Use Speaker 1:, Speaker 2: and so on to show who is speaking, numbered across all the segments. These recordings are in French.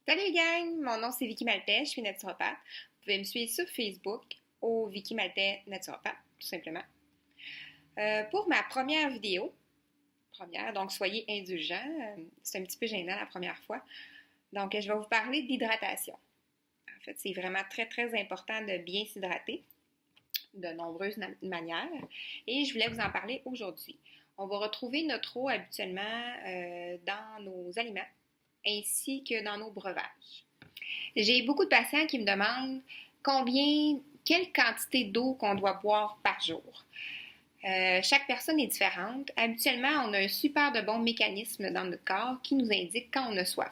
Speaker 1: Salut gang, mon nom c'est Vicky Maltais, je suis naturopathe. Vous pouvez me suivre sur Facebook au Vicky Maltais naturopathe, tout simplement. Pour ma première vidéo, donc soyez indulgents, c'est un petit peu gênant la première fois. Donc je vais vous parler d'hydratation. En fait, c'est vraiment très très important de bien s'hydrater de nombreuses manières et je voulais vous en parler aujourd'hui. On va retrouver notre eau habituellement dans nos aliments ainsi que dans nos breuvages. J'ai beaucoup de patients qui me demandent quelle quantité d'eau qu'on doit boire par jour. Chaque personne est différente. Habituellement, on a un super de bon mécanisme dans notre corps qui nous indique quand on a soif.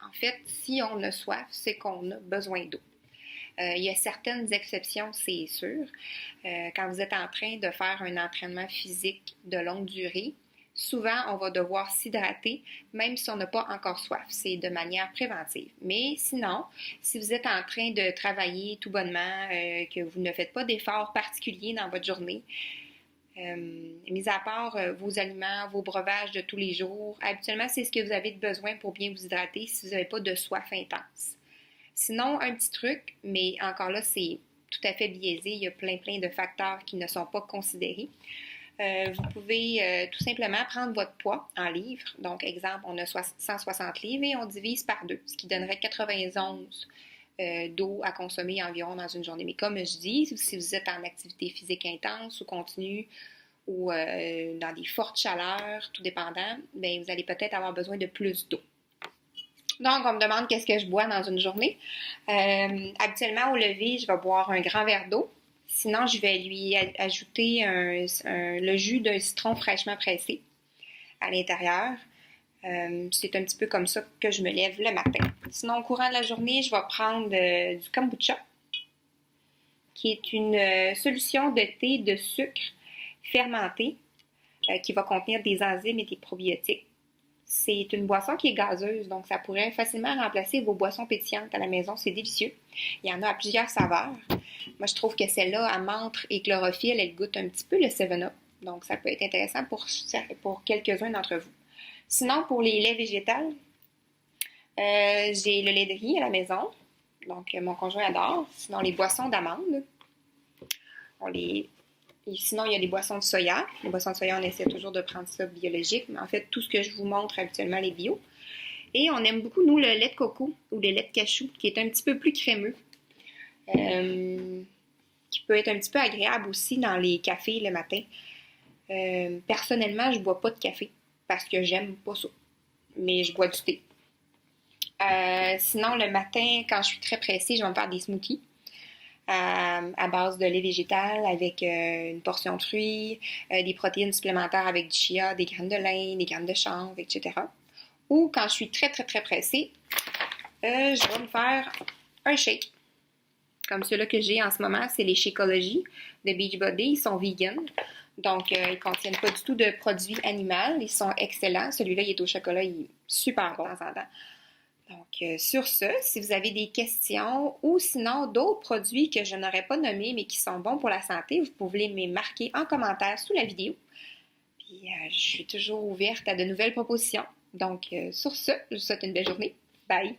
Speaker 1: En fait, si on a soif, c'est qu'on a besoin d'eau. Il y a certaines exceptions, c'est sûr. Quand vous êtes en train de faire un entraînement physique de longue durée, souvent, on va devoir s'hydrater, même si on n'a pas encore soif. C'est de manière préventive. Mais sinon, si vous êtes en train de travailler tout bonnement, que vous ne faites pas d'efforts particuliers dans votre journée, mis à part vos aliments, vos breuvages de tous les jours, habituellement, c'est ce que vous avez besoin pour bien vous hydrater si vous n'avez pas de soif intense. Sinon, un petit truc, mais encore là, c'est tout à fait biaisé. Il y a plein de facteurs qui ne sont pas considérés. Vous pouvez tout simplement prendre votre poids en livres. Donc, exemple, on a 160 livres et on divise par 2, ce qui donnerait 91 d'eau à consommer environ dans une journée. Mais comme je dis, si vous êtes en activité physique intense ou continue ou dans des fortes chaleurs, tout dépendant, bien, vous allez peut-être avoir besoin de plus d'eau. Donc, on me demande qu'est-ce que je bois dans une journée. Habituellement, au lever, je vais boire un grand verre d'eau. Sinon, je vais lui ajouter le jus d'un citron fraîchement pressé à l'intérieur. C'est un petit peu comme ça que je me lève le matin. Sinon, au courant de la journée, je vais prendre du kombucha, qui est une solution de thé de sucre fermenté qui va contenir des enzymes et des probiotiques. C'est une boisson qui est gazeuse, donc ça pourrait facilement remplacer vos boissons pétillantes à la maison. C'est délicieux. Il y en a à plusieurs saveurs. Moi, je trouve que celle-là, à menthe et chlorophylle, elle goûte un petit peu le 7-Up. Donc, ça peut être intéressant pour quelques-uns d'entre vous. Sinon, pour les laits végétales, j'ai le lait de riz à la maison. Donc, mon conjoint adore. Sinon, les boissons d'amandes. Et sinon, il y a des boissons de soya. Les boissons de soya, on essaie toujours de prendre ça biologique. Mais en fait, tout ce que je vous montre habituellement, les bio. Et on aime beaucoup, nous, le lait de coco ou le lait de cachou, qui est un petit peu plus crémeux. Qui peut être un petit peu agréable aussi dans les cafés le matin. Personnellement, je ne bois pas de café parce que j'aime pas ça. Mais je bois du thé. Sinon, le matin, quand je suis très pressée, je vais me faire des smoothies. À base de lait végétal avec une portion de fruits, des protéines supplémentaires avec du chia, des graines de lin, des graines de chanvre, etc. Ou quand je suis très pressée, je vais me faire un shake. Comme ceux-là que j'ai en ce moment, c'est les Shakeology de Beachbody. Ils sont vegan. Donc, ils ne contiennent pas du tout de produits animaux. Ils sont excellents. Celui-là, il est au chocolat. Il est super bon. Donc, sur ce, si vous avez des questions ou sinon d'autres produits que je n'aurais pas nommés mais qui sont bons pour la santé, vous pouvez me les marquer en commentaire sous la vidéo. Puis, je suis toujours ouverte à de nouvelles propositions. Donc, sur ce, je vous souhaite une belle journée. Bye!